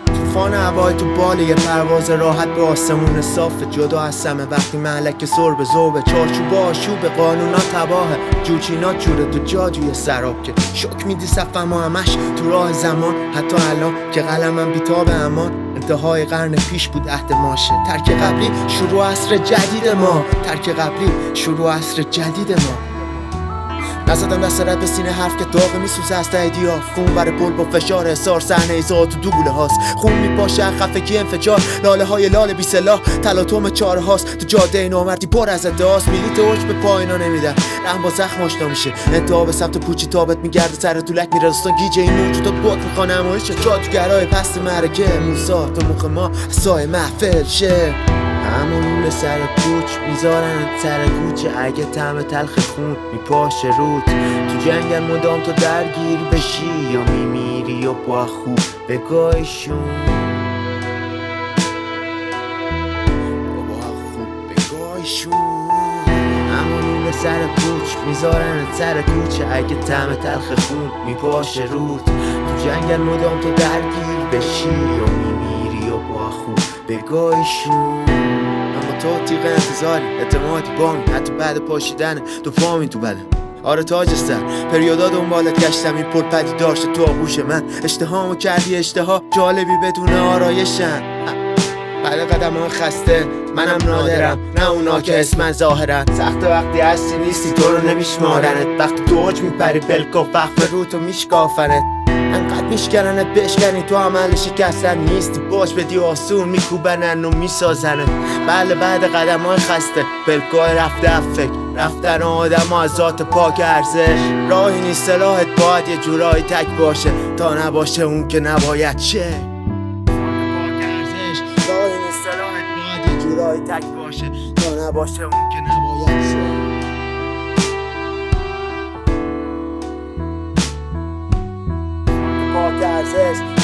طوفان هوای تو بال یه پرواز راحت به آسمون صاف، جدا از سمه وقتی ملک زور به زور، چارچوب آشوب قانونا تباهه، جوچینا جوره تو جادوی سراب که شک میدی صفم و همش تو راه زمان. حتی الان که قلمم بیتاب امان، انتهای قرن پیش بود عهد ماشه. ترک قبلی شروع عصر جدید ما، ترک قبلی شروع عصر جدید ما. نزدم دست رد به سینه، حرف که داغه میسوزه از ته دیار. خون بر پل با فشار حصار، صحنه ایزاد تو دوبوله هاست. خون میپاشه خفگی انفجار، لاله های لال بی سلاح، تلاطم چاره هاست. تو جاده نامردی پر از ادعاست، بلیط اوج به پایینا نمیدن، رحم با زخم آشنا میشه. انتها به سمت پوچی تابت میگرده، سر طولک میره داستان گیج این موجودات بود میخوان نمایش جادوگرای پست معرکه. موسا تو مخ ما سایه محفل شه، همون سر کوچ میذارن سر کوچه. اگه طعم تلخ خون میپاشه رود، تو جنگل مدام تو درگیر بشی، یا میمیری یا با خوب بگاهشون، با خوب بگاهشون. همون سر کوچ میذارن سر کوچه. اگه طعم تلخ خون میپاشه رود، تو جنگل مدام تو درگیر بشی، یا میمیری یا با خوب بگاهشون. تو تیغ انتظاری، اعتمادی بامی، حتی بعد پاشیدن تو پامین تو بدن. آره تاج سر پریودا دنبالت گشتم، این پل پدی داشت تو آغوش من. اشتهامو کردی اشتها جالبی بدون آرایشن. بله قدم ها خسته منم نادرم، نه اونا که اسمن ظاهرن. سخت وقتی هستی نیستی تو رو نمیشمارنت، وقتی تو اوج میپری بلکا فخر رو تو میشکافنت. انقدر میشکننت بشکنی تو عمل شکستن نیستی، باش بدی آسون میکوبنن و میسازنت. بله بعد قدم های خسته بلکای رفته فکر رفتن آدم از ذات پاک ارزش. راهی نیست سلاحت باید یه جورایی تک باشه، تا نباشه اون که نباید شه. راهی نیست سلاحت باید یه جورایی تک باشه، تا نباشه اون که نباید شه. پاک ارزش